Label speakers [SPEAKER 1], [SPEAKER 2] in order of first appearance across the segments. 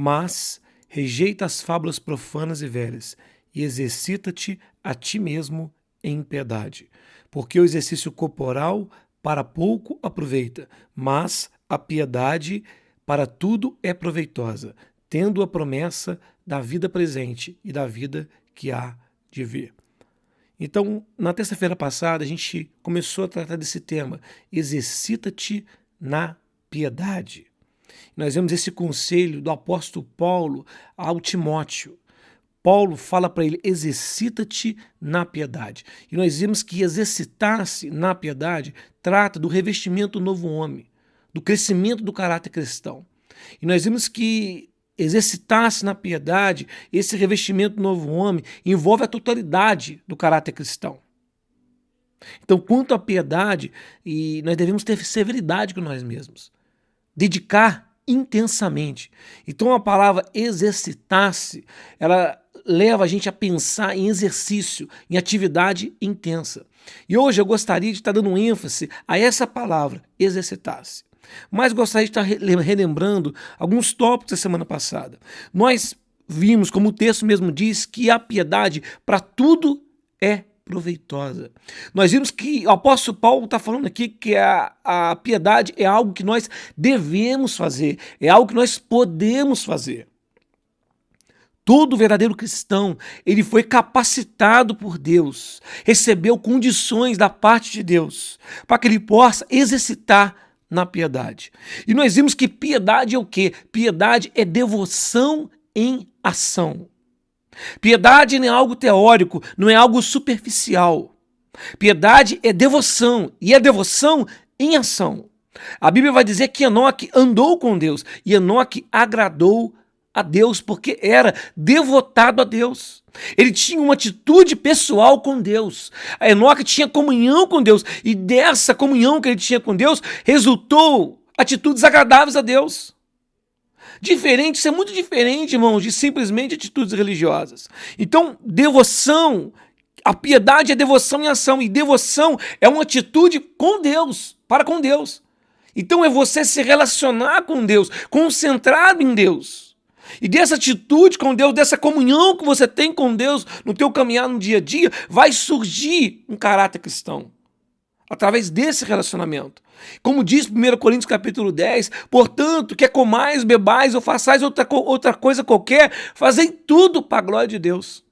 [SPEAKER 1] mas rejeita as fábulas profanas e velhas e exercita-te a ti mesmo em piedade. Porque o exercício corporal para pouco aproveita, mas a piedade para tudo é proveitosa, tendo a promessa da vida presente e da vida que há de vir. Então, na terça-feira passada, a gente começou a tratar desse tema, exercita-te na piedade. Nós vemos esse conselho do apóstolo Paulo ao Timóteo. Paulo fala para ele, exercita-te na piedade. E nós vemos que exercitar-se na piedade trata do revestimento do novo homem, do crescimento do caráter cristão. E nós vimos que exercitar-se na piedade, esse revestimento do novo homem, envolve a totalidade do caráter cristão. Então, quanto à piedade, nós devemos ter severidade com nós mesmos, dedicar intensamente. Então, a palavra exercitar-se, ela leva a gente a pensar em exercício, em atividade intensa. E hoje eu gostaria de estar dando ênfase a essa palavra, exercitar-se. Mas gostaria de estar relembrando alguns tópicos da semana passada. Nós vimos, como o texto mesmo diz, que a piedade para tudo é proveitosa. Nós vimos que o apóstolo Paulo está falando aqui que a piedade é algo que nós devemos fazer, é algo que nós podemos fazer. Todo verdadeiro cristão, ele foi capacitado por Deus, recebeu condições da parte de Deus, para que ele possa exercitar na piedade. E nós vimos que piedade é o quê? Piedade é devoção em ação. Piedade não é algo teórico, não é algo superficial. Piedade é devoção, e é devoção em ação. A Bíblia vai dizer que Enoque andou com Deus, e Enoque agradou a Deus, porque era devotado a Deus. Ele tinha uma atitude pessoal com Deus. A Enoque tinha comunhão com Deus, e dessa comunhão que ele tinha com Deus, resultou atitudes agradáveis a Deus. Diferente, isso é muito diferente, irmãos, de simplesmente atitudes religiosas. Então, devoção, a piedade é devoção em ação, e devoção é uma atitude com Deus, para com Deus. Então é você se relacionar com Deus, concentrado em Deus. E dessa atitude com Deus, dessa comunhão que você tem com Deus no teu caminhar no dia a dia, vai surgir um caráter cristão. Através desse relacionamento. Como diz 1 Coríntios capítulo 10, portanto, quer comais, bebais ou façais outra coisa qualquer, fazei tudo para a glória de Deus.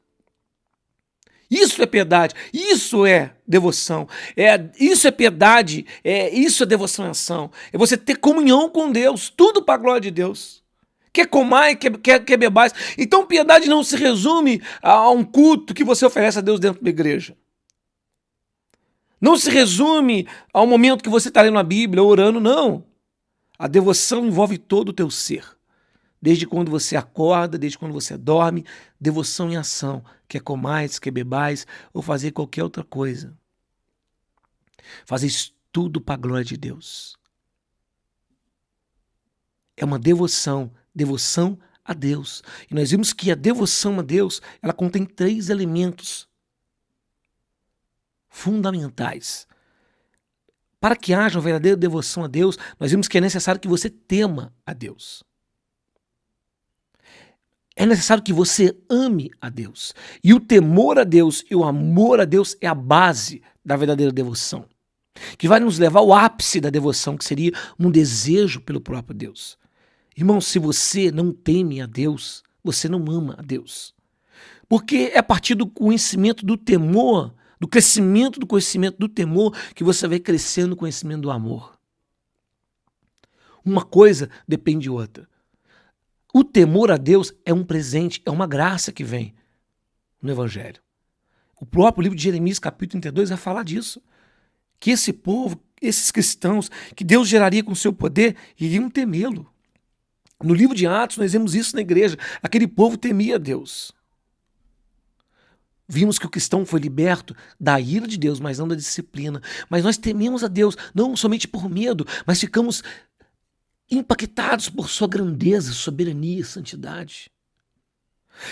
[SPEAKER 1] Isso é piedade, isso é devoção, isso é piedade, isso é devoção em ação. É você ter comunhão com Deus, tudo para a glória de Deus. Quer comais, quer bebais. Então piedade não se resume a um culto que você oferece a Deus dentro da igreja. Não se resume ao momento que você está lendo a Bíblia ou orando, não. A devoção envolve todo o teu ser. Desde quando você acorda, desde quando você dorme, devoção em ação. Quer comais, quer bebais ou fazer qualquer outra coisa. Fazer tudo para a glória de Deus. É uma devoção a Deus. E nós vimos que a devoção a Deus, ela contém 3 elementos fundamentais. Para que haja uma verdadeira devoção a Deus, nós vimos que é necessário que você tema a Deus. É necessário que você ame a Deus. E o temor a Deus e o amor a Deus é a base da verdadeira devoção, que vai nos levar ao ápice da devoção, que seria um desejo pelo próprio Deus. Irmão, se você não teme a Deus, você não ama a Deus. Porque é a partir do conhecimento do temor, do crescimento do conhecimento do temor, que você vai crescendo no conhecimento do amor. Uma coisa depende de outra. O temor a Deus é um presente, é uma graça que vem no Evangelho. O próprio livro de Jeremias, capítulo 32, vai falar disso. Que esse povo, esses cristãos, que Deus geraria com o seu poder, iriam temê-lo. No livro de Atos, nós vemos isso na igreja. Aquele povo temia a Deus. Vimos que o cristão foi liberto da ira de Deus, mas não da disciplina. Mas nós tememos a Deus, não somente por medo, mas ficamos impactados por sua grandeza, soberania e santidade.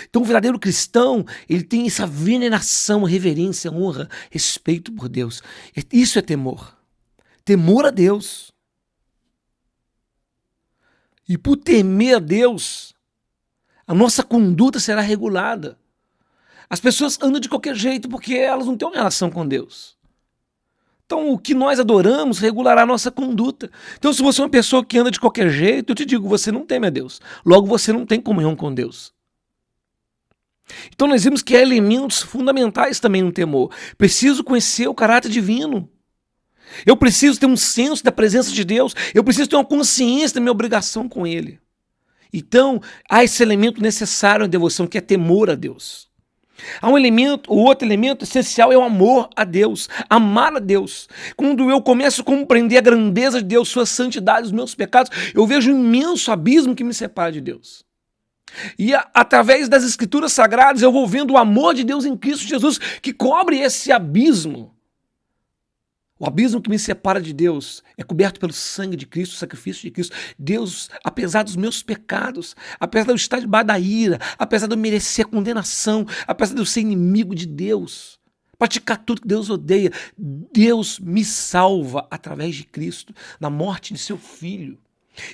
[SPEAKER 1] Então o verdadeiro cristão, ele tem essa veneração, reverência, honra, respeito por Deus. Isso é temor. Temor a Deus. E por temer a Deus, A nossa conduta será regulada. As pessoas andam de qualquer jeito porque elas não têm uma relação com Deus. Então, o que nós adoramos regulará a nossa conduta. Então, se você é uma pessoa que anda de qualquer jeito, eu te digo, você não teme a Deus. Logo, você não tem comunhão com Deus. Então, nós vimos que há elementos fundamentais também no temor. Preciso conhecer o caráter divino. Eu preciso ter um senso da presença de Deus. Eu preciso ter uma consciência da minha obrigação com Ele. Então, há esse elemento necessário na devoção, que é temor a Deus. Há um elemento, o outro elemento essencial é o amor a Deus, amar a Deus. Quando eu começo a compreender a grandeza de Deus, sua santidade, os meus pecados, eu vejo um imenso abismo que me separa de Deus. E através das escrituras sagradas eu vou vendo o amor de Deus em Cristo Jesus que cobre esse abismo. O abismo que me separa de Deus é coberto pelo sangue de Cristo, o sacrifício de Cristo. Deus, apesar dos meus pecados, apesar de eu estar debaixo da ira, apesar de eu merecer condenação, apesar de eu ser inimigo de Deus, praticar tudo que Deus odeia, Deus me salva através de Cristo, na morte de seu Filho.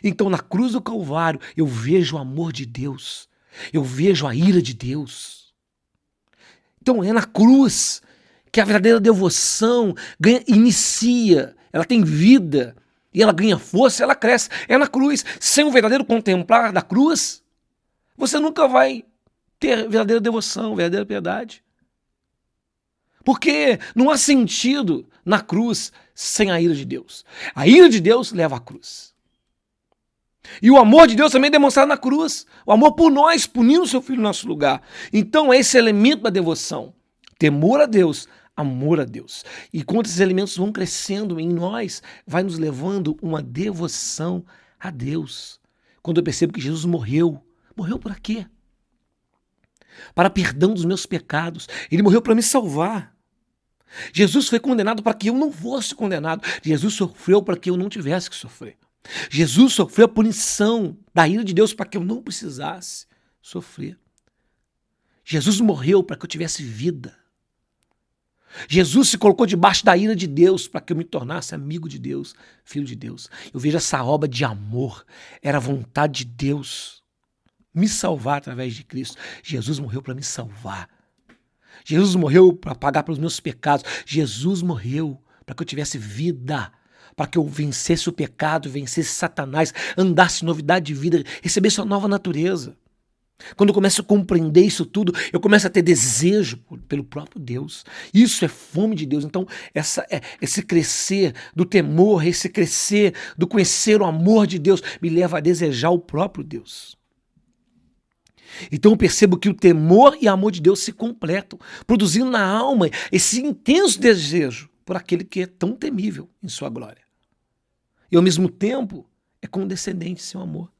[SPEAKER 1] Então, na cruz do Calvário, eu vejo o amor de Deus, eu vejo a ira de Deus. Então, é na cruz que a verdadeira devoção inicia, ela tem vida, e ela ganha força, ela cresce. É na cruz. Sem o verdadeiro contemplar da cruz, você nunca vai ter verdadeira devoção, verdadeira piedade. Porque não há sentido na cruz sem a ira de Deus. A ira de Deus leva à cruz. E o amor de Deus também é demonstrado na cruz. O amor por nós, punindo o seu Filho no nosso lugar. Então, esse elemento da devoção, temor a Deus, amor a Deus. E quando esses elementos vão crescendo em nós, vai nos levando uma devoção a Deus. Quando eu percebo que Jesus morreu por quê? Para perdão dos meus pecados. Ele morreu para me salvar. Jesus foi condenado para que eu não fosse condenado. Jesus sofreu para que eu não tivesse que sofrer. Jesus sofreu a punição da ira de Deus para que eu não precisasse sofrer. Jesus morreu para que eu tivesse vida. Jesus se colocou debaixo da ira de Deus para que eu me tornasse amigo de Deus, filho de Deus. Eu vejo essa obra de amor, era a vontade de Deus me salvar através de Cristo. Jesus morreu para me salvar. Jesus morreu para pagar pelos meus pecados. Jesus morreu para que eu tivesse vida, para que eu vencesse o pecado, vencesse Satanás, andasse em novidade de vida, recebesse uma nova natureza. Quando eu começo a compreender isso tudo, eu começo a ter desejo pelo próprio Deus. Isso é fome de Deus. Então, esse crescer do temor, esse crescer do conhecer o amor de Deus, me leva a desejar o próprio Deus. Então eu percebo que o temor e o amor de Deus se completam, produzindo na alma esse intenso desejo por aquele que é tão temível em sua glória. E ao mesmo tempo é condescendente seu amor.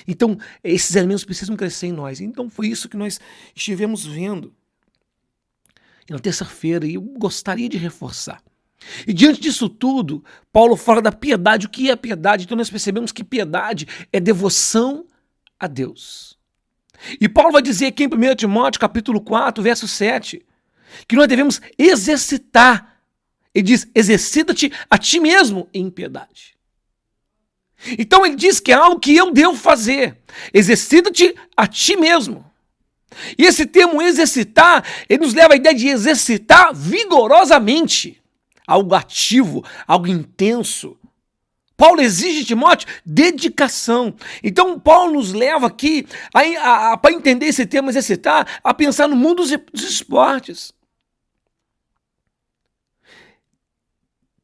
[SPEAKER 1] Então, esses elementos precisam crescer em nós. Então, foi isso que nós estivemos vendo na terça-feira e eu gostaria de reforçar. E diante disso tudo, Paulo fala da piedade. O que é piedade? Então, nós percebemos que piedade é devoção a Deus. E Paulo vai dizer aqui em 1 Timóteo, capítulo 4, verso 7, que nós devemos exercitar. Ele diz, exercita-te a ti mesmo em piedade. Então ele diz que é algo que eu devo fazer. Exercita-te a ti mesmo. E esse termo exercitar, ele nos leva à ideia de exercitar vigorosamente. Algo ativo, algo intenso. Paulo exige de Timóteo dedicação. Então Paulo nos leva aqui, para entender esse termo exercitar, a pensar no mundo dos esportes.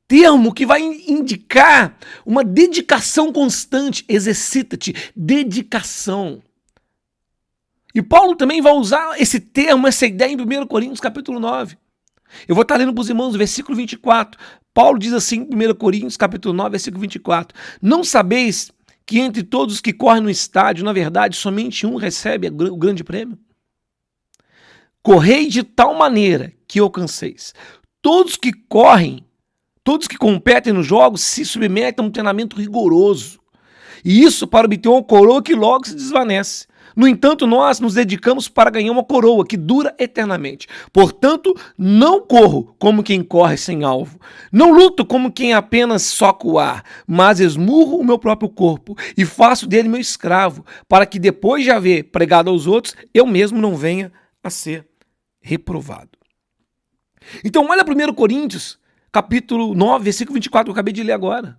[SPEAKER 1] Termo que vai indicar uma dedicação constante. Exercita-te, dedicação. E Paulo também vai usar esse termo, essa ideia em 1 Coríntios capítulo 9. Eu vou estar lendo para os irmãos o versículo 24. Paulo diz assim em 1 Coríntios capítulo 9, versículo 24. Não sabeis que entre todos os que correm no estádio, na verdade, somente um recebe o grande prêmio? Correi de tal maneira que alcanceis. Todos que correm, todos que competem nos jogos se submetem a um treinamento rigoroso. E isso para obter uma coroa que logo se desvanece, No entanto, nós nos dedicamos para ganhar uma coroa que dura eternamente. Portanto, não corro como quem corre sem alvo. Não luto como quem apenas soca o ar, mas esmurro o meu próprio corpo e faço dele meu escravo, para que depois de haver pregado aos outros, eu mesmo não venha a ser reprovado. Então, olha 1 Coríntios, capítulo 9, versículo 24, que eu acabei de ler agora.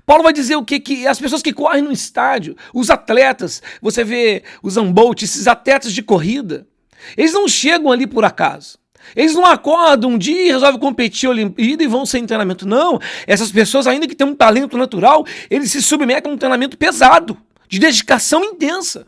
[SPEAKER 1] Paulo vai dizer o quê? Que as pessoas que correm no estádio, os atletas, você vê os Bolt, esses atletas de corrida, eles não chegam ali por acaso. Eles não acordam um dia e resolvem competir a Olimpíada e vão sem treinamento. Não, essas pessoas, ainda que tenham um talento natural, eles se submetem a um treinamento pesado, de dedicação intensa.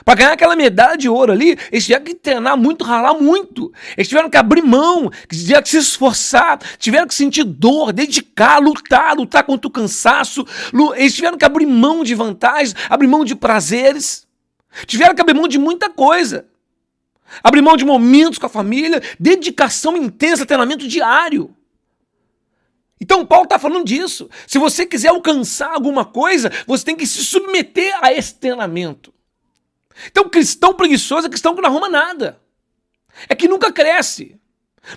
[SPEAKER 1] Para ganhar aquela medalha de ouro ali, eles tiveram que treinar muito, ralar muito. Eles tiveram que abrir mão, tiveram que se esforçar, tiveram que sentir dor, dedicar, lutar contra o cansaço. Eles tiveram que abrir mão de vantagens, abrir mão de prazeres. Tiveram que abrir mão de muita coisa. Abrir mão de momentos com a família, dedicação intensa, treinamento diário. Então Paulo está falando disso. Se você quiser alcançar alguma coisa, você tem que se submeter a esse treinamento. Então, cristão preguiçoso é cristão que não arruma nada. É que nunca cresce.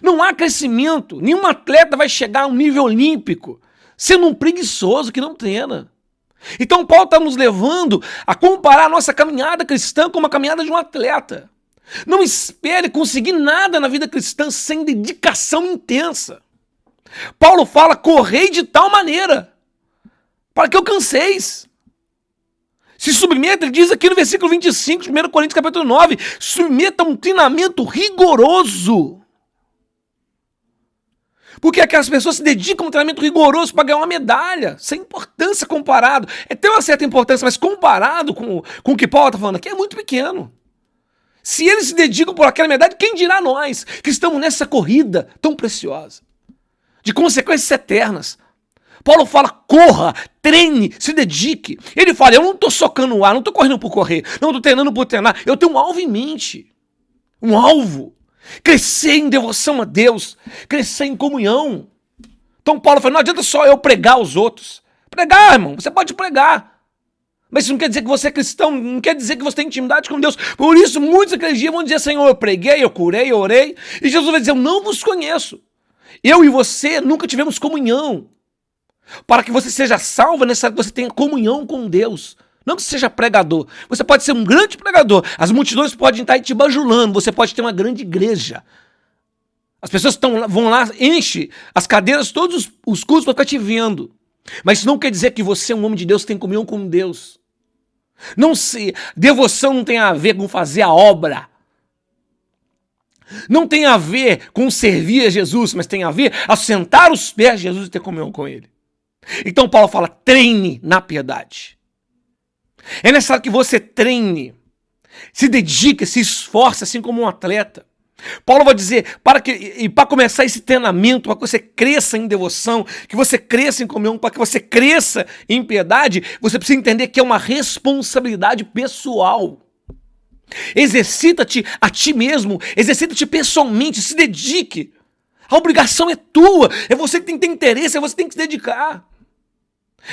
[SPEAKER 1] Não há crescimento. Nenhum atleta vai chegar a um nível olímpico sendo um preguiçoso que não treina. Então, Paulo está nos levando a comparar a nossa caminhada cristã com uma caminhada de um atleta. Não espere conseguir nada na vida cristã sem dedicação intensa. Paulo fala, correi de tal maneira para que alcanceis. Se submeta, ele diz aqui no versículo 25 de 1 Coríntios capítulo 9, submeta a um treinamento rigoroso. Porque aquelas pessoas se dedicam a um treinamento rigoroso para ganhar uma medalha, sem importância comparado. Tem uma certa importância, mas comparado com o que Paulo está falando aqui, é muito pequeno. Se eles se dedicam por aquela medalha, quem dirá nós, que estamos nessa corrida tão preciosa, de consequências eternas. Paulo fala, corra, treine, se dedique. Ele fala, eu não estou socando o ar, não estou correndo por correr, não estou treinando por treinar. Eu tenho um alvo em mente, um alvo. Crescer em devoção a Deus, crescer em comunhão. Então Paulo fala, não adianta só eu pregar aos outros. Pregar, irmão, você pode pregar. Mas isso não quer dizer que você é cristão, não quer dizer que você tem intimidade com Deus. Por isso, muitos naqueles dias vão dizer, Senhor, eu preguei, eu curei, eu orei. E Jesus vai dizer, eu não vos conheço. Eu e você nunca tivemos comunhão. Para que você seja salvo, é necessário que você tenha comunhão com Deus. Não que você seja pregador. Você pode ser um grande pregador. As multidões podem estar te bajulando. Você pode ter uma grande igreja. As pessoas vão lá, enche as cadeiras, todos os cultos para ficar te vendo. Mas isso não quer dizer que você é um homem de Deus que tem comunhão com Deus. Devoção não tem a ver com fazer a obra. Não tem a ver com servir a Jesus, mas tem a ver a sentar os pés de Jesus e ter comunhão com Ele. Então Paulo fala, treine na piedade. É necessário que você treine, se dedique, se esforce, assim como um atleta. Paulo vai dizer, para começar esse treinamento, para que você cresça em devoção, que você cresça em comunhão, para que você cresça em piedade, você precisa entender que é uma responsabilidade pessoal. Exercita-te a ti mesmo, exercita-te pessoalmente, se dedique. A obrigação é tua, é você que tem que ter interesse, é você que tem que se dedicar.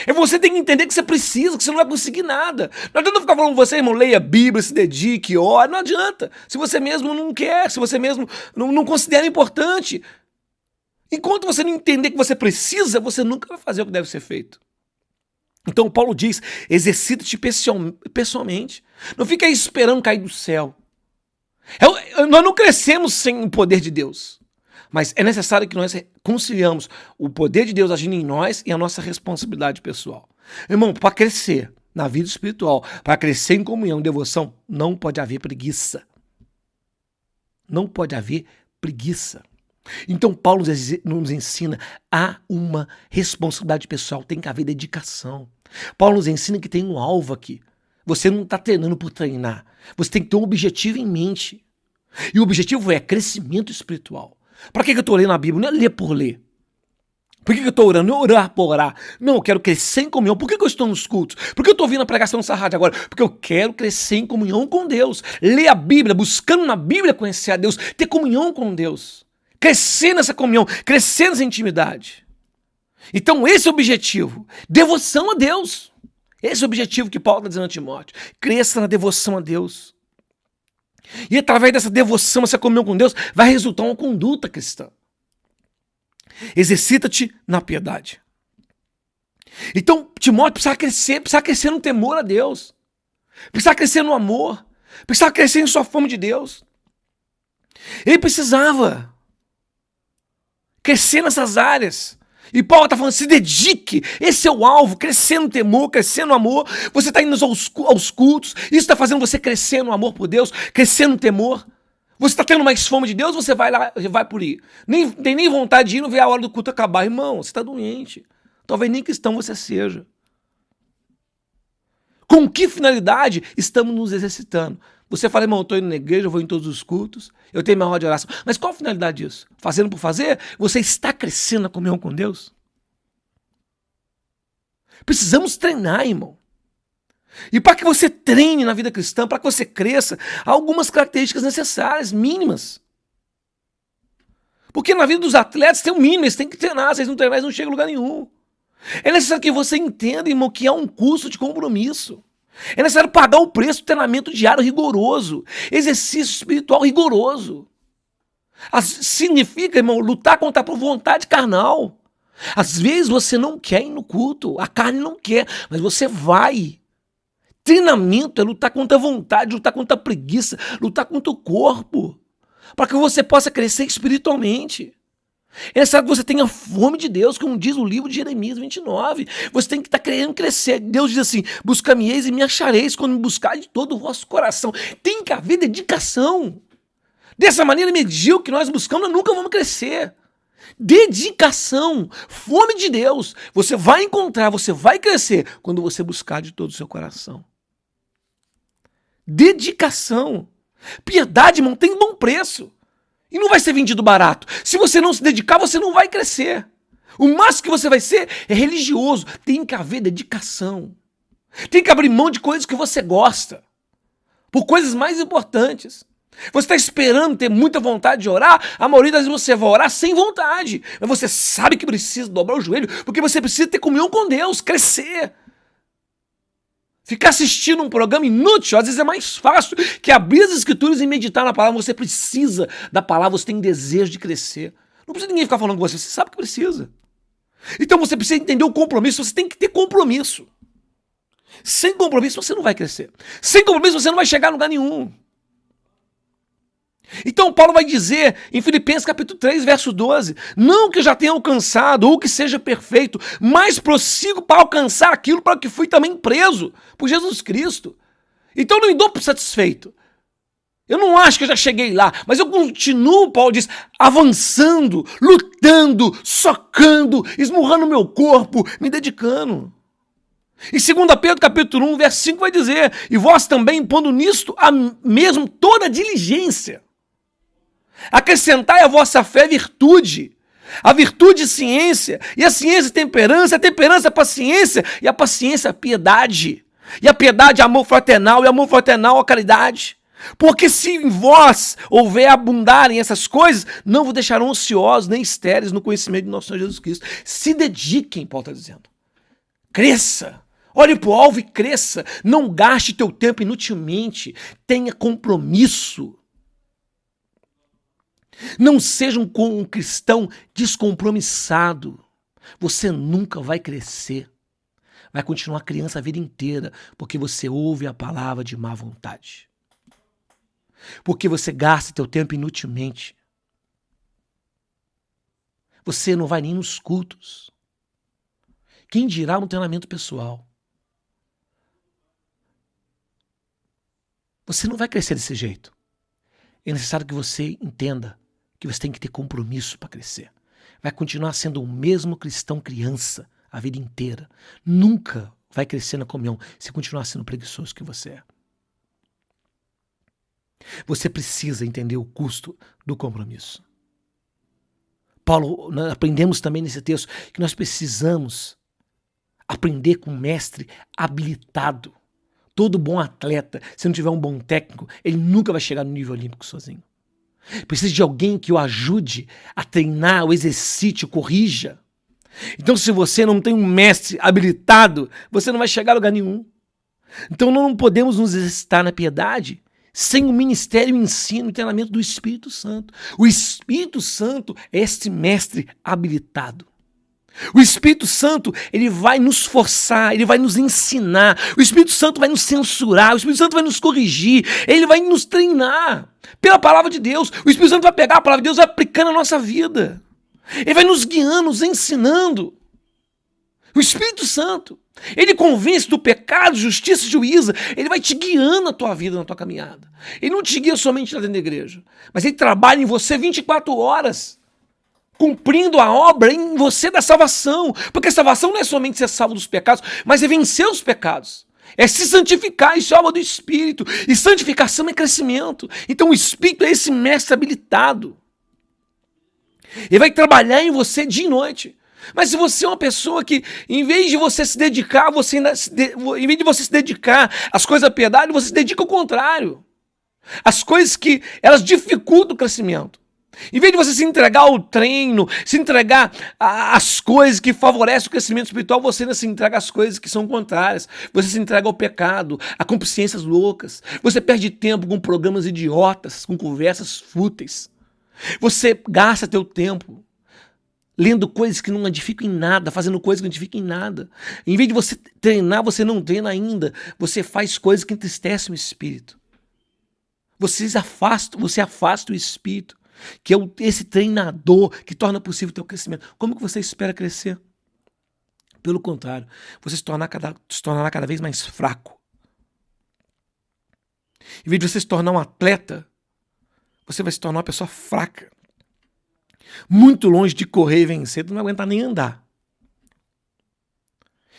[SPEAKER 1] É você que tem que entender que você precisa, que você não vai conseguir nada. Não adianta ficar falando com você, irmão, leia a Bíblia, se dedique, ore, não adianta. Se você mesmo não quer, se você mesmo não considera importante. Enquanto você não entender que você precisa, você nunca vai fazer o que deve ser feito. Então Paulo diz, exercita-te pessoalmente. Não fica aí esperando cair do céu. Nós não crescemos sem o poder de Deus. Mas é necessário que nós conciliamos o poder de Deus agindo em nós e a nossa responsabilidade pessoal. Irmão, para crescer na vida espiritual, para crescer em comunhão, devoção, não pode haver preguiça. Não pode haver preguiça. Então Paulo nos ensina a uma responsabilidade pessoal, tem que haver dedicação. Paulo nos ensina que tem um alvo aqui. Você não está treinando por treinar. Você tem que ter um objetivo em mente. E o objetivo é crescimento espiritual. Para que eu estou lendo a Bíblia? Não é ler por ler. Por que eu estou orando? Não é orar por orar. Não, eu quero crescer em comunhão. Por que eu estou nos cultos? Por que eu estou ouvindo a pregação dessa rádio agora? Porque eu quero crescer em comunhão com Deus. Ler a Bíblia, buscando na Bíblia conhecer a Deus, ter comunhão com Deus. Crescer nessa comunhão, crescer nessa intimidade. Então esse é o objetivo. Devoção a Deus. Esse é o objetivo que Paulo está dizendo a Timóteo. Cresça na devoção a Deus. E através dessa devoção, essa comunhão com Deus, vai resultar uma conduta cristã. Exercita-te na piedade. Então, Timóteo precisava crescer no temor a Deus. Precisava crescer no amor. Precisava crescer em sua fome de Deus. Ele precisava crescer nessas áreas. E Paulo está falando, se dedique, esse é o alvo, crescer no temor, crescer no amor. Você está indo aos cultos, isso está fazendo você crescer no amor por Deus, crescer no temor. Você está tendo mais fome de Deus, você vai lá, vai por ir. Tem nem vontade de ir, não ver a hora do culto acabar. Irmão, você está doente. Talvez nem cristão você seja. Com que finalidade estamos nos exercitando? Você fala, irmão, eu estou indo na igreja, eu vou em todos os cultos, eu tenho minha hora de oração. Mas qual a finalidade disso? Fazendo por fazer? Você está crescendo na comunhão com Deus? Precisamos treinar, irmão. E para que você treine na vida cristã, para que você cresça, há algumas características necessárias, mínimas. Porque na vida dos atletas tem um mínimo, eles têm que treinar, se eles não treinarem, eles não chegam a lugar nenhum. É necessário que você entenda, irmão, que há um custo de compromisso. É necessário pagar o preço do treinamento diário rigoroso, exercício espiritual rigoroso. Significa, irmão, lutar contra a vontade carnal. Às vezes você não quer ir no culto, a carne não quer, mas você vai. Treinamento é lutar contra a vontade, lutar contra a preguiça, lutar contra o corpo, para que você possa crescer espiritualmente. É necessário que você tenha fome de Deus, como diz o livro de Jeremias 29. Você tem que estar querendo crescer. Deus diz assim, buscar-me-eis e me achareis quando me buscar de todo o vosso coração. Tem que haver dedicação. Dessa maneira medíocre que nós buscamos, nós nunca vamos crescer. Dedicação, fome de Deus. Você vai encontrar, você vai crescer quando você buscar de todo o seu coração. Dedicação. Piedade, irmão, tem bom preço. E não vai ser vendido barato. Se você não se dedicar, você não vai crescer. O máximo que você vai ser é religioso. Tem que haver dedicação. Tem que abrir mão de coisas que você gosta. Por coisas mais importantes. Você está esperando ter muita vontade de orar, a maioria das vezes você vai orar sem vontade. Mas você sabe que precisa dobrar o joelho, porque você precisa ter comunhão com Deus, crescer. Ficar assistindo um programa inútil, às vezes é mais fácil que abrir as escrituras e meditar na palavra. Você precisa da palavra, você tem desejo de crescer. Não precisa ninguém ficar falando com você, você sabe que precisa. Então você precisa entender o compromisso, você tem que ter compromisso. Sem compromisso você não vai crescer. Sem compromisso você não vai chegar a lugar nenhum. Então Paulo vai dizer em Filipenses capítulo 3, verso 12, não que eu já tenha alcançado ou que seja perfeito, mas prossigo para alcançar aquilo para que fui também preso por Jesus Cristo. Então eu não me dou por satisfeito. Eu não acho que eu já cheguei lá, mas eu continuo, Paulo diz, avançando, lutando, socando, esmurrando meu corpo, me dedicando. Em 2 Pedro capítulo 1, verso 5 vai dizer, e vós também pondo nisto a mesmo toda a diligência. Acrescentai a vossa fé virtude, a virtude ciência, e a ciência temperança, a temperança paciência, e a paciência piedade, e a piedade amor fraternal, e amor fraternal a caridade. Porque se em vós houver abundarem essas coisas, não vos deixarão ociosos nem estéreis no conhecimento de nosso Senhor Jesus Cristo. Se dediquem, Paulo está dizendo. Cresça. Olhe para o alvo e cresça. Não gaste teu tempo inutilmente. Tenha compromisso. Não seja um cristão descompromissado. Você nunca vai crescer. Vai continuar criança a vida inteira, porque você ouve a palavra de má vontade. Porque você gasta teu tempo inutilmente. Você não vai nem nos cultos. Quem dirá um treinamento pessoal? Você não vai crescer desse jeito. É necessário que você entenda que você tem que ter compromisso para crescer. Vai continuar sendo o mesmo cristão criança a vida inteira. Nunca vai crescer na comunhão se continuar sendo preguiçoso que você é. Você precisa entender o custo do compromisso. Paulo, nós aprendemos também nesse texto que nós precisamos aprender com um mestre habilitado. Todo bom atleta, se não tiver um bom técnico, ele nunca vai chegar no nível olímpico sozinho. Precisa de alguém que o ajude a treinar, o exercite, o corrija. Então, se você não tem um mestre habilitado, você não vai chegar a lugar nenhum. Então, nós não podemos nos exercitar na piedade sem o ministério, o ensino, o treinamento do Espírito Santo. O Espírito Santo é este mestre habilitado. O Espírito Santo, ele vai nos forçar, ele vai nos ensinar. O Espírito Santo vai nos censurar, o Espírito Santo vai nos corrigir, ele vai nos treinar pela palavra de Deus. O Espírito Santo vai pegar a palavra de Deus e vai aplicando na nossa vida. Ele vai nos guiando, nos ensinando. O Espírito Santo, ele convence do pecado, justiça e juízo. Ele vai te guiando na tua vida, na tua caminhada. Ele não te guia somente lá dentro da igreja, mas ele trabalha em você 24 horas, cumprindo a obra em você da salvação. Porque a salvação não é somente ser salvo dos pecados, mas é vencer os pecados. É se santificar, isso é obra do Espírito. E santificação é crescimento. Então o Espírito é esse mestre habilitado. Ele vai trabalhar em você dia e noite. Mas se você é uma pessoa que, em vez de você se dedicar, em vez de você se dedicar às coisas da piedade, você se dedica ao contrário. As coisas que elas dificultam o crescimento. Em vez de você se entregar ao treino, se entregar às coisas que favorecem o crescimento espiritual, você ainda se entrega às coisas que são contrárias. Você se entrega ao pecado, a consciências loucas. Você perde tempo com programas idiotas, com conversas fúteis. Você gasta teu tempo lendo coisas que não edificam em nada, fazendo coisas que não edificam em nada. Em vez de você treinar, você não treina ainda. Você faz coisas que entristecem o espírito. Você afasta o espírito, que é esse treinador que torna possível o teu crescimento. Como que você espera crescer? Pelo contrário, você se tornará cada vez mais fraco. Em vez de você se tornar um atleta, você vai se tornar uma pessoa fraca. Muito longe de correr e vencer, tu não vai aguentar nem andar.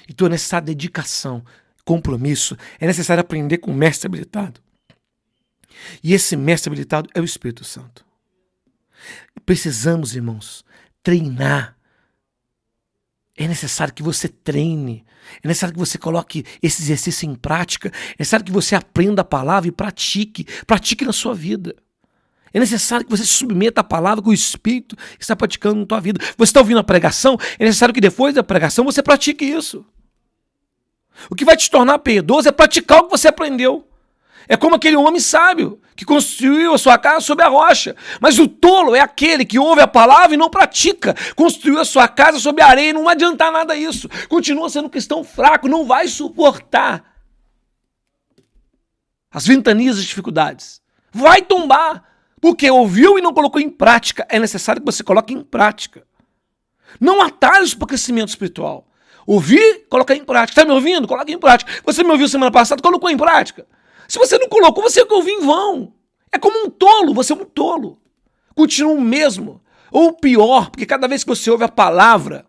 [SPEAKER 1] Então é necessária dedicação, compromisso, é necessário aprender com o mestre habilitado. E esse mestre habilitado é o Espírito Santo. Precisamos, irmãos, treinar. É necessário que você treine. É necessário que você coloque esse exercício em prática. É necessário que você aprenda a palavra e pratique. Pratique na sua vida. É necessário que você se submeta à palavra que o Espírito está praticando na tua vida. Você está ouvindo a pregação? É necessário que depois da pregação você pratique isso. O que vai te tornar piedoso é praticar o que você aprendeu. É como aquele homem sábio que construiu a sua casa sobre a rocha. Mas o tolo é aquele que ouve a palavra e não pratica. Construiu a sua casa sobre a areia e não vai adiantar nada isso. Continua sendo um cristão fraco, não vai suportar as ventanias das dificuldades. Vai tombar, porque ouviu e não colocou em prática. É necessário que você coloque em prática. Não atalhos para o crescimento espiritual. Ouvir, colocar em prática. Está me ouvindo? Coloque em prática. Você me ouviu semana passada, colocou em prática. Se você não colocou, você ouviu em vão. É como um tolo, você é um tolo. Continua o mesmo. Ou pior, porque cada vez que você ouve a palavra,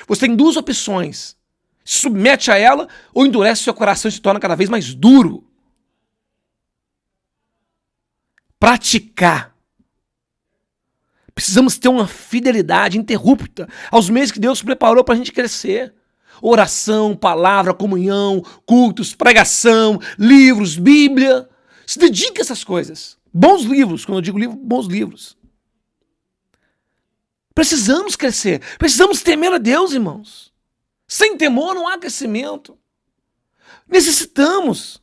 [SPEAKER 1] você tem duas opções. Se submete a ela ou endurece seu coração e se torna cada vez mais duro. Praticar. Precisamos ter uma fidelidade interrupta aos meios que Deus preparou para a gente crescer. Oração, palavra, comunhão, cultos, pregação, livros, Bíblia. Se dedique a essas coisas. Bons livros, quando eu digo livro, bons livros. Precisamos crescer. Precisamos temer a Deus, irmãos. Sem temor não há crescimento. Necessitamos.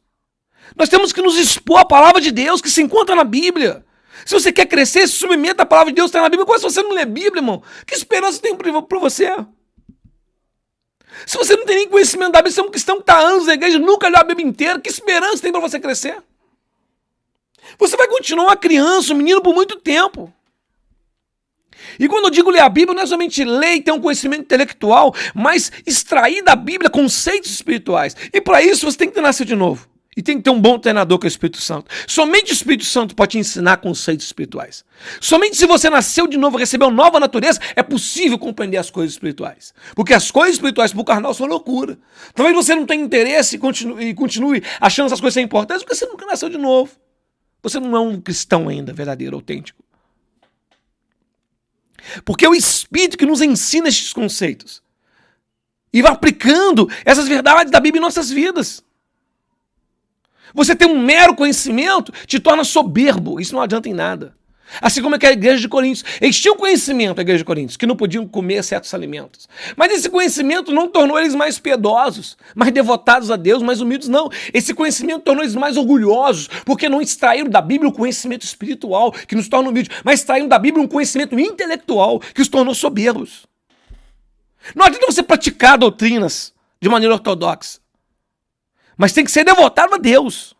[SPEAKER 1] Nós temos que nos expor à palavra de Deus que se encontra na Bíblia. Se você quer crescer, se submeta à palavra de Deus que está na Bíblia. Como se você não lê Bíblia, irmão? Que esperança tem para você? Se você não tem nem conhecimento da Bíblia, você é um cristão que está há anos na igreja, nunca leu a Bíblia inteira, que esperança tem para você crescer? Você vai continuar uma criança, um menino por muito tempo. E quando eu digo ler a Bíblia, não é somente ler e ter um conhecimento intelectual, mas extrair da Bíblia conceitos espirituais. E para isso você tem que nascer de novo. E tem que ter um bom treinador que é o Espírito Santo. Somente o Espírito Santo pode te ensinar conceitos espirituais. Somente se você nasceu de novo, recebeu nova natureza, é possível compreender as coisas espirituais. Porque as coisas espirituais para o carnal são loucura. Talvez você não tenha interesse e continue achando essas coisas importantes porque você nunca nasceu de novo. Você não é um cristão ainda, verdadeiro, autêntico. Porque é o Espírito que nos ensina estes conceitos. E vai aplicando essas verdades da Bíblia em nossas vidas. Você ter um mero conhecimento te torna soberbo. Isso não adianta em nada. Assim como aquela igreja de Coríntios. Eles tinham conhecimento, a igreja de Coríntios, que não podiam comer certos alimentos. Mas esse conhecimento não tornou eles mais piedosos, mais devotados a Deus, mais humildes, não. Esse conhecimento tornou eles mais orgulhosos, porque não extraíram da Bíblia o conhecimento espiritual, que nos torna humildes, mas extraíram da Bíblia um conhecimento intelectual, que os tornou soberbos. Não adianta você praticar doutrinas de maneira ortodoxa, mas tem que ser devotado a Deus.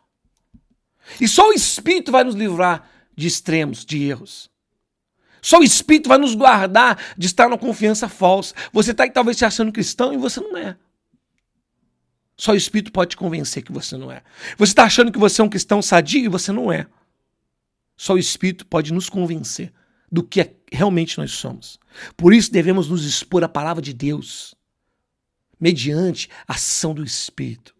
[SPEAKER 1] E só o Espírito vai nos livrar de extremos, de erros. Só o Espírito vai nos guardar de estar na confiança falsa. Você está aí talvez se achando cristão e você não é. Só o Espírito pode te convencer que você não é. Você está achando que você é um cristão sadio e você não é. Só o Espírito pode nos convencer do que realmente nós somos. Por isso devemos nos expor à palavra de Deus, mediante a ação do Espírito.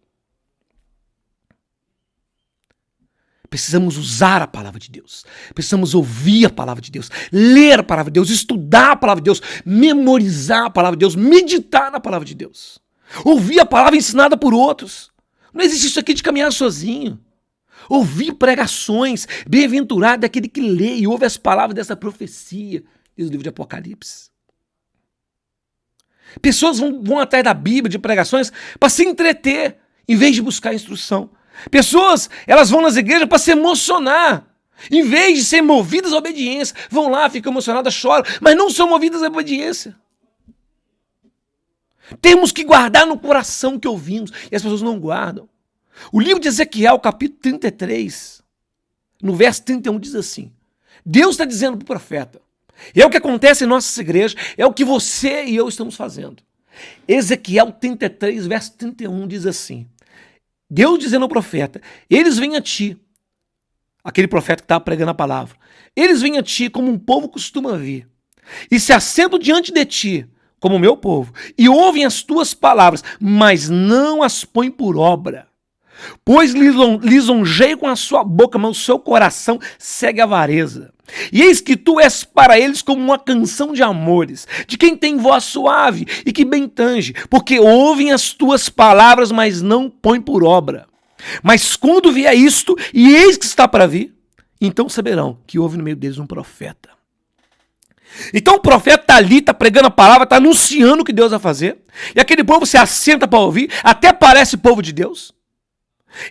[SPEAKER 1] Precisamos usar a palavra de Deus. Precisamos ouvir a palavra de Deus, ler a palavra de Deus, estudar a palavra de Deus, memorizar a palavra de Deus, meditar na palavra de Deus. Ouvir a palavra ensinada por outros. Não existe isso aqui de caminhar sozinho. Ouvir pregações, bem-aventurado é aquele que lê e ouve as palavras dessa profecia, diz o livro de Apocalipse. Pessoas vão atrás da Bíblia, de pregações, para se entreter, em vez de buscar instrução. Pessoas, elas vão nas igrejas para se emocionar, em vez de ser movidas à obediência. Vão lá, ficam emocionadas, choram, mas não são movidas à obediência. Temos que guardar no coração o que ouvimos, e as pessoas não guardam. O livro de Ezequiel, capítulo 33, no verso 31, diz assim: Deus está dizendo para o profeta, é o que acontece em nossas igrejas, é o que você e eu estamos fazendo. Ezequiel 33, verso 31, diz assim: Deus dizendo ao profeta, eles vêm a ti, aquele profeta que estava pregando a palavra, eles vêm a ti como um povo costuma vir, e se assentam diante de ti, como o meu povo, e ouvem as tuas palavras, mas não as põem por obra. Pois lisonjeia com a sua boca, mas o seu coração segue a avareza. E eis que tu és para eles como uma canção de amores, de quem tem voz suave e que bem tange, porque ouvem as tuas palavras, mas não põem por obra. Mas quando vier isto, e eis que está para vir, então saberão que houve no meio deles um profeta. Então o profeta está ali, está pregando a palavra, está anunciando o que Deus vai fazer, e aquele povo se assenta para ouvir, até parece povo de Deus.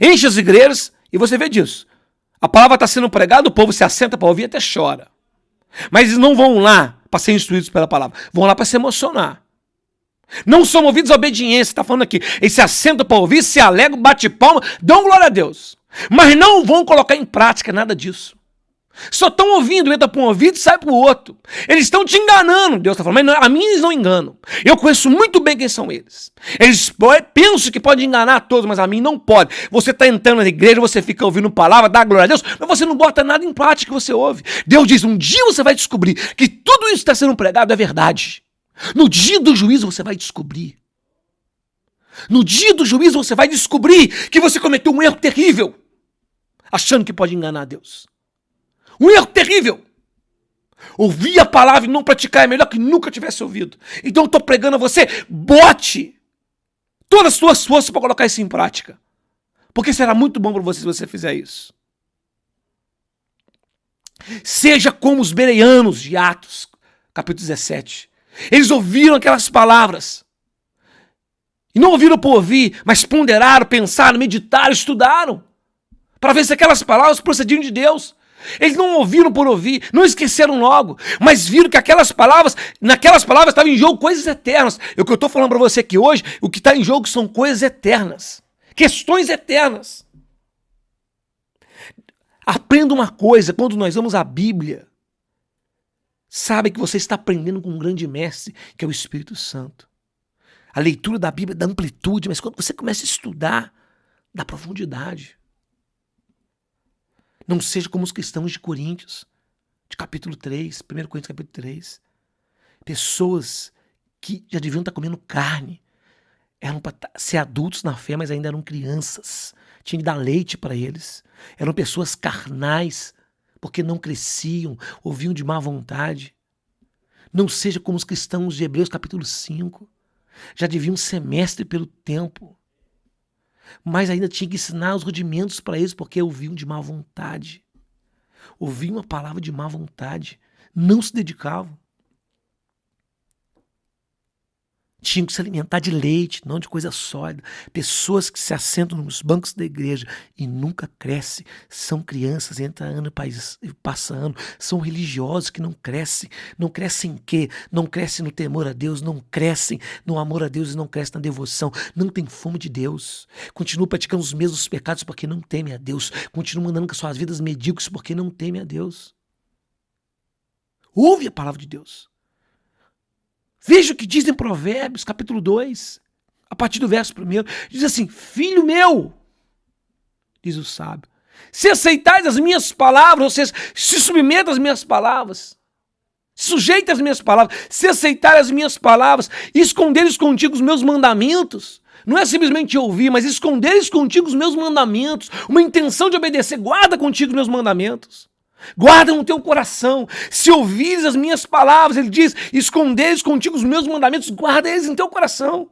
[SPEAKER 1] Enche as igrejas e você vê disso. A palavra está sendo pregada, o povo se assenta para ouvir e até chora. Mas eles não vão lá para ser instruídos pela palavra. Vão lá para se emocionar. Não são movidos à obediência. Está falando aqui. Eles se assentam para ouvir, se alegram, bate palma, dão glória a Deus. Mas não vão colocar em prática nada disso. Só estão ouvindo, entra para um ouvido e sai para o outro. Eles estão te enganando, Deus está falando, mas a mim eles não enganam. Eu conheço muito bem quem são eles. Eles pensam que podem enganar a todos, mas a mim não pode. Você está entrando na igreja, você fica ouvindo palavra, dá glória a Deus, mas você não bota nada em prática que você ouve. Deus diz, um dia você vai descobrir que tudo isso que está sendo pregado é verdade. No dia do juízo você vai descobrir. No dia do juízo você vai descobrir que você cometeu um erro terrível, achando que pode enganar a Deus. Um erro terrível. Ouvir a palavra e não praticar é melhor que nunca tivesse ouvido. Então eu estou pregando a você, bote todas as suas forças para colocar isso em prática. Porque será muito bom para você se você fizer isso. Seja como os bereanos de Atos, capítulo 17. Eles ouviram aquelas palavras. E não ouviram por ouvir, mas ponderaram, pensaram, meditaram, estudaram. Para ver se aquelas palavras procediam de Deus. Eles não ouviram por ouvir, não esqueceram logo, mas viram que naquelas palavras estavam em jogo coisas eternas. O que eu estou falando para você aqui hoje, o que está em jogo são coisas eternas, questões eternas. Aprenda uma coisa, quando nós vamos à Bíblia, sabe que você está aprendendo com um grande mestre, que é o Espírito Santo. A leitura da Bíblia dá amplitude, mas quando você começa a estudar, dá profundidade. Não seja como os cristãos de Coríntios, de capítulo 3, 1 Coríntios capítulo 3. Pessoas que já deviam estar comendo carne, eram para ser adultos na fé, mas ainda eram crianças. Tinha que dar leite para eles. Eram pessoas carnais, porque não cresciam, ouviam de má vontade. Não seja como os cristãos de Hebreus capítulo 5. Já deviam ser mestre pelo tempo. Mas ainda tinha que ensinar os rudimentos para eles, porque ouviam de má vontade. ouviam uma palavra de má vontade, não se dedicavam. Tinham que se alimentar de leite, não de coisa sólida. Pessoas que se assentam nos bancos da igreja e nunca crescem. São crianças, entra ano e passa ano. São religiosos que não crescem. Não crescem em quê? Não crescem no temor a Deus, não crescem no amor a Deus e não crescem na devoção. Não tem fome de Deus. Continuam praticando os mesmos pecados porque não temem a Deus. Continuam andando com suas vidas medíocres porque não temem a Deus. Ouve a palavra de Deus. Veja o que diz em Provérbios, capítulo 2, a partir do verso 1. Diz assim: filho meu, diz o sábio, se aceitais as minhas palavras, ou seja, se submeta às minhas palavras, sujeita às minhas palavras, se aceitar as minhas palavras, e esconderes contigo os meus mandamentos. Não é simplesmente ouvir, mas esconderes contigo os meus mandamentos, uma intenção de obedecer. Guarda contigo os meus mandamentos. Guarda no teu coração. Se ouvires as minhas palavras, ele diz, esconderes contigo os meus mandamentos, guarda eles em teu coração,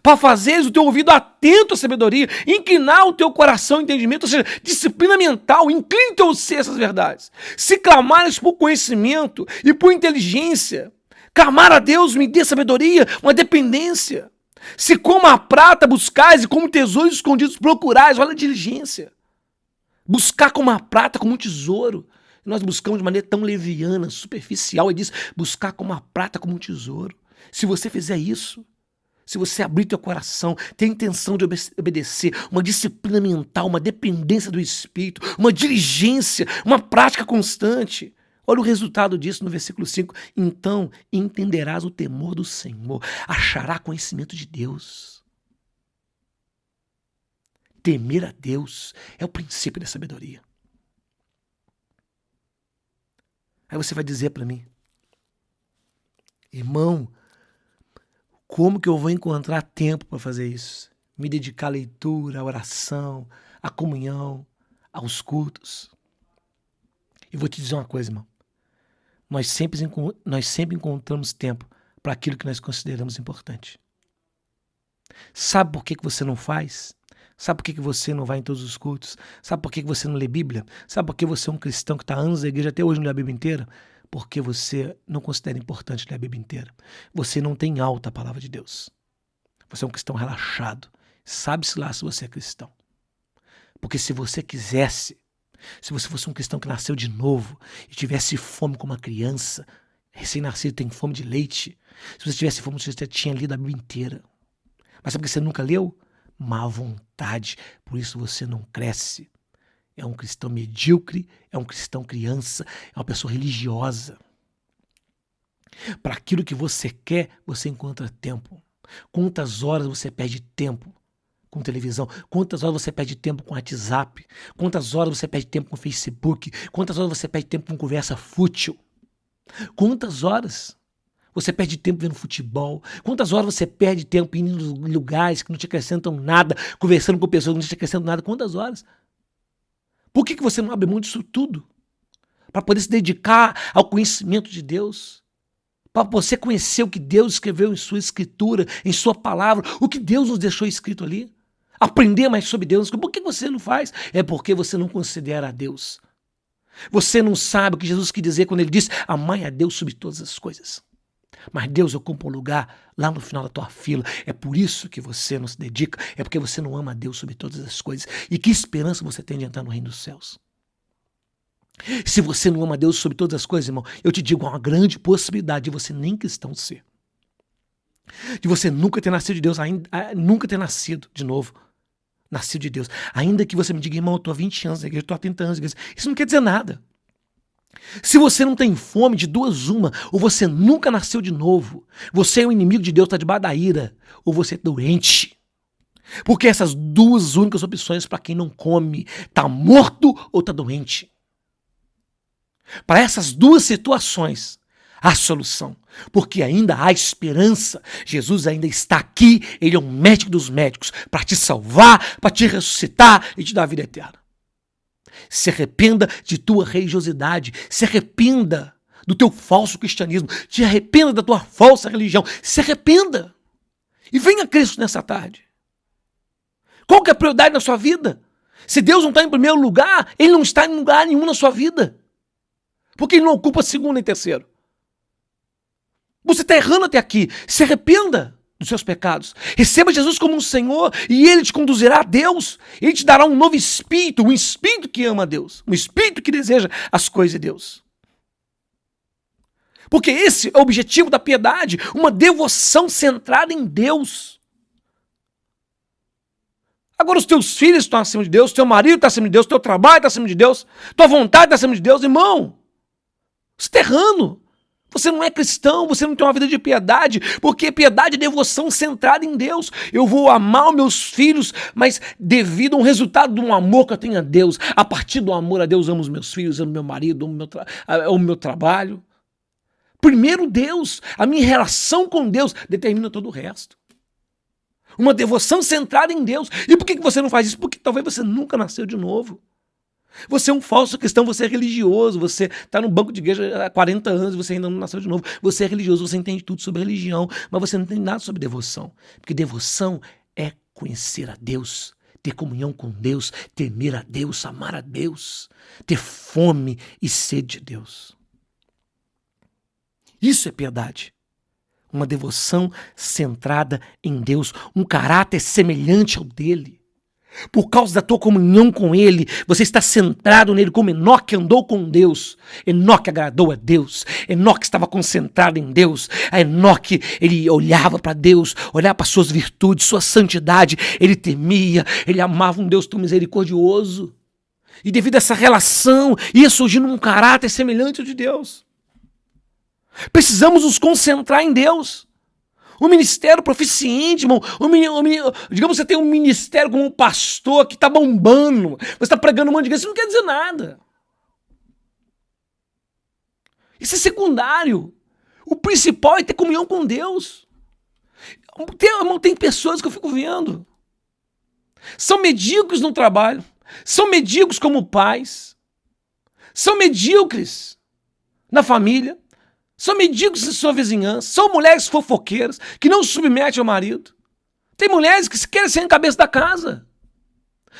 [SPEAKER 1] para fazeres o teu ouvido atento à sabedoria, inclinar o teu coração ao entendimento, ou seja, disciplina mental, incline teu ser essas verdades. Se clamares por conhecimento e por inteligência, clamar a Deus me dê sabedoria, uma dependência. Se como a prata buscais e como tesouros escondidos procurais, olha a diligência. Buscar como a prata, como um tesouro. Nós buscamos de maneira tão leviana, superficial. Ele diz, buscar como a prata, como um tesouro. Se você fizer isso, se você abrir teu coração, ter intenção de obedecer, uma disciplina mental, uma dependência do Espírito, uma diligência, uma prática constante. Olha o resultado disso no versículo 5. Então entenderás o temor do Senhor, achará conhecimento de Deus. Temer a Deus é o princípio da sabedoria. Aí você vai dizer para mim, irmão, como que eu vou encontrar tempo para fazer isso? Me dedicar à leitura, à oração, à comunhão, aos cultos. E vou te dizer uma coisa, irmão. Nós sempre encontramos tempo para aquilo que nós consideramos importante. Sabe por que você não faz? Sabe por que você não vai em todos os cultos? Sabe por que você não lê Bíblia? Sabe por que você é um cristão que está há anos na igreja, até hoje não lê a Bíblia inteira? Porque você não considera importante ler a Bíblia inteira. Você não tem alta a palavra de Deus. Você é um cristão relaxado. Sabe-se lá se você é cristão. Porque se você quisesse, se você fosse um cristão que nasceu de novo e tivesse fome como uma criança, recém-nascido tem fome de leite, se você tivesse fome, você tinha lido a Bíblia inteira. Mas sabe por que você nunca leu? Má vontade, por isso você não cresce. É um cristão medíocre, é um cristão criança, é uma pessoa religiosa. Para aquilo que você quer, você encontra tempo. Quantas horas você perde tempo com televisão? Quantas horas você perde tempo com WhatsApp? Quantas horas você perde tempo com Facebook? Quantas horas você perde tempo com conversa fútil? Quantas horas você perde tempo vendo futebol? Quantas horas você perde tempo indo em lugares que não te acrescentam nada, conversando com pessoas que não te acrescentam nada? Quantas horas? Por que você não abre mão disso tudo? Para poder se dedicar ao conhecimento de Deus. Para você conhecer o que Deus escreveu em sua escritura, em sua palavra, o que Deus nos deixou escrito ali. Aprender mais sobre Deus. Por que você não faz? É porque você não considera a Deus. Você não sabe o que Jesus quis dizer quando ele disse, amai a Deus sobre todas as coisas. Mas Deus ocupa um lugar lá no final da tua fila. É por isso que você não se dedica. É porque você não ama a Deus sobre todas as coisas. E que esperança você tem de entrar no reino dos céus? Se você não ama a Deus sobre todas as coisas, irmão, eu te digo, há uma grande possibilidade de você nem cristão ser. De você nunca ter nascido de Deus, nunca ter nascido de novo. Nascido de Deus. Ainda que você me diga, irmão, eu estou há 20 anos na igreja, eu estou há 30 anos na igreja. Isso não quer dizer nada. Se você não tem fome, de duas uma, ou você nunca nasceu de novo, você é um inimigo de Deus, está debaixo da ira, ou você é doente. Porque essas duas únicas opções para quem não come, está morto ou está doente. Para essas duas situações, há solução, porque ainda há esperança. Jesus ainda está aqui, ele é um médico dos médicos, para te salvar, para te ressuscitar e te dar a vida eterna. Se arrependa de tua religiosidade, se arrependa do teu falso cristianismo, se arrependa da tua falsa religião, se arrependa e venha a Cristo nessa tarde. Qual que é a prioridade na sua vida? Se Deus não está em primeiro lugar, Ele não está em lugar nenhum na sua vida. Porque Ele não ocupa segundo e terceiro. Você está errando até aqui. Se arrependa dos seus pecados. Receba Jesus como um Senhor e Ele te conduzirá a Deus. Ele te dará um novo espírito, um espírito que ama a Deus, um espírito que deseja as coisas de Deus. Porque esse é o objetivo da piedade, uma devoção centrada em Deus. Agora os teus filhos estão acima de Deus, teu marido está acima de Deus, teu trabalho está acima de Deus, tua vontade está acima de Deus, irmão. Você está errando. Você não é cristão, você não tem uma vida de piedade, porque piedade é devoção centrada em Deus. Eu vou amar os meus filhos, mas devido a um resultado de um amor que eu tenho a Deus, a partir do amor a Deus, amo os meus filhos, amo meu marido, amo meu trabalho. Primeiro Deus, a minha relação com Deus determina todo o resto. Uma devoção centrada em Deus. E por que você não faz isso? Porque talvez você nunca nasceu de novo. Você é um falso cristão, você é religioso, você está no banco de igreja há 40 anos e você ainda não nasceu de novo. Você é religioso, você entende tudo sobre religião, mas você não entende nada sobre devoção. Porque devoção é conhecer a Deus, ter comunhão com Deus, temer a Deus, amar a Deus, ter fome e sede de Deus. Isso é piedade. Uma devoção centrada em Deus, um caráter semelhante ao dele. Por causa da tua comunhão com Ele, você está centrado nele, como Enoque andou com Deus. Enoque agradou a Deus. Enoque estava concentrado em Deus. A Enoque, ele olhava para Deus, olhava para suas virtudes, sua santidade. Ele temia, ele amava um Deus tão misericordioso. E devido a essa relação, ia surgindo um caráter semelhante ao de Deus. Precisamos nos concentrar em Deus. Um ministério proficiente, irmão. Digamos que você tem um ministério como um pastor que está bombando. Você está pregando um monte de igreja, isso não quer dizer nada. Isso é secundário. O principal é ter comunhão com Deus. Tem pessoas que eu fico vendo. São medíocres no trabalho. São medíocres como pais. São medíocres na família. São medíocres em sua vizinhança, são mulheres fofoqueiras, que não se submetem ao marido. Tem mulheres que querem ser a cabeça da casa.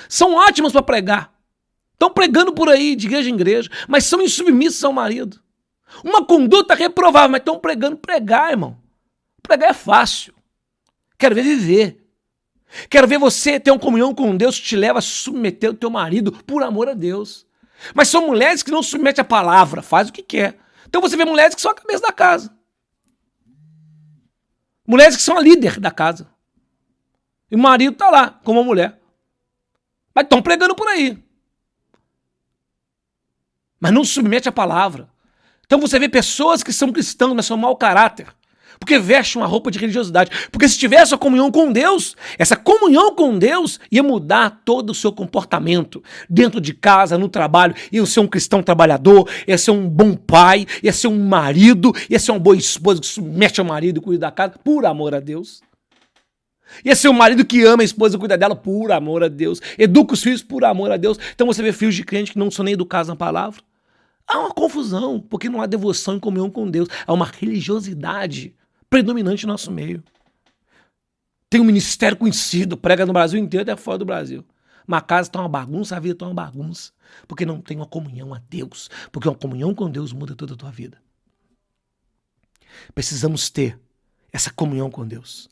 [SPEAKER 1] São ótimas para pregar. Estão pregando por aí, de igreja em igreja, mas são insubmissas ao marido. Uma conduta reprovável, mas estão pregando. Pregar, irmão. Pregar é fácil. Quero ver viver. Quero ver você ter uma comunhão com Deus que te leva a submeter o teu marido por amor a Deus. Mas são mulheres que não submetem à palavra, faz o que quer. Então você vê mulheres que são a cabeça da casa. Mulheres que são a líder da casa. E o marido está lá, como uma mulher. Mas estão pregando por aí. Mas não se submete à palavra. Então você vê pessoas que são cristãos, mas são mau caráter. Porque vestem uma roupa de religiosidade. Porque se tivesse a comunhão com Deus, essa comunhão com Deus ia mudar todo o seu comportamento. Dentro de casa, no trabalho, ia ser um cristão trabalhador, ia ser um bom pai, ia ser um marido, ia ser uma boa esposa que submete ao marido e cuida da casa, por amor a Deus. Ia ser um marido que ama a esposa e cuida dela por amor a Deus. Educa os filhos por amor a Deus. Então você vê filhos de crente que não são nem educados na palavra. Há uma confusão, porque não há devoção e comunhão com Deus. Há uma religiosidade predominante no nosso meio. Tem um ministério conhecido, prega no Brasil inteiro até fora do Brasil. Mas a casa está uma bagunça, a vida está uma bagunça. Porque não tem uma comunhão a Deus. Porque uma comunhão com Deus muda toda a tua vida. Precisamos ter essa comunhão com Deus.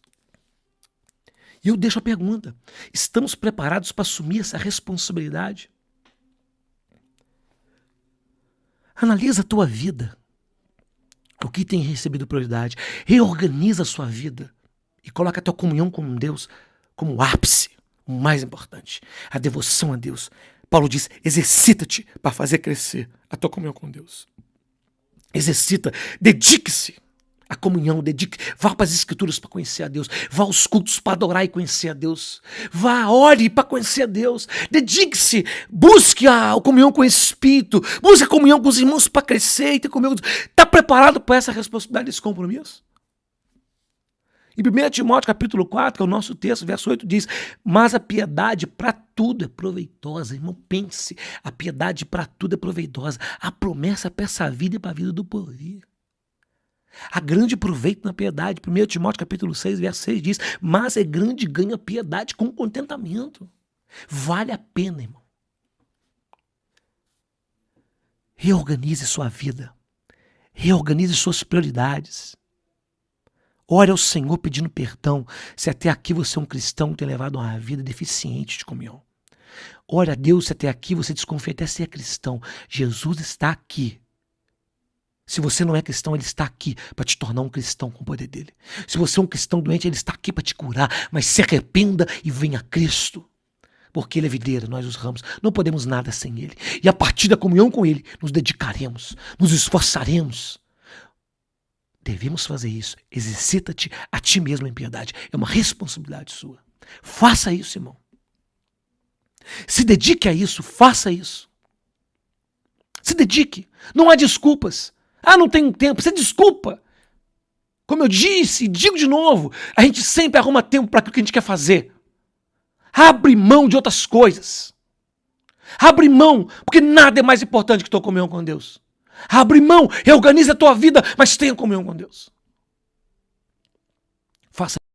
[SPEAKER 1] E eu deixo a pergunta: estamos preparados para assumir essa responsabilidade? Analisa a tua vida. O que tem recebido prioridade? Reorganiza a sua vida e coloca a tua comunhão com Deus como o ápice, o mais importante. A devoção a Deus. Paulo diz: exercita-te para fazer crescer a tua comunhão com Deus. Exercita, dedique-se à comunhão, vá para as escrituras para conhecer a Deus, vá aos cultos para adorar e conhecer a Deus, vá, ore para conhecer a Deus, dedique-se, busque a comunhão com o Espírito, busque a comunhão com os irmãos para crescer e ter comunhão. Está preparado para essa responsabilidade, esse compromisso? Em 1 Timóteo capítulo 4, que é o nosso texto, verso 8, diz: mas a piedade para tudo é proveitosa. Irmão, pense, a piedade para tudo é proveitosa. A promessa é para essa vida e para a vida do porvir. Há grande proveito na piedade. 1 Timóteo capítulo 6, verso 6 diz: mas é grande ganho a piedade com contentamento. Vale a pena, irmão. Reorganize sua vida. Reorganize suas prioridades. Ore ao Senhor pedindo perdão se até aqui você é um cristão que tem levado uma vida deficiente de comunhão. Ore a Deus se até aqui você desconfia até ser cristão. Jesus está aqui. Se você não é cristão, Ele está aqui para te tornar um cristão com o poder dEle. Se você é um cristão doente, Ele está aqui para te curar. Mas se arrependa e venha a Cristo. Porque Ele é videira, nós os ramos. Não podemos nada sem Ele. E a partir da comunhão com Ele, nos dedicaremos, nos esforçaremos. Devemos fazer isso. Exercita-te a ti mesmo em piedade. É uma responsabilidade sua. Faça isso, irmão. Se dedique a isso, faça isso. Se dedique. Não há desculpas. Não tenho tempo. Você desculpa. Como eu disse e digo de novo, a gente sempre arruma tempo para aquilo que a gente quer fazer. Abre mão de outras coisas. Abre mão, porque nada é mais importante que tua comunhão com Deus. Abre mão, reorganize a tua vida, mas tenha comunhão com Deus. Faça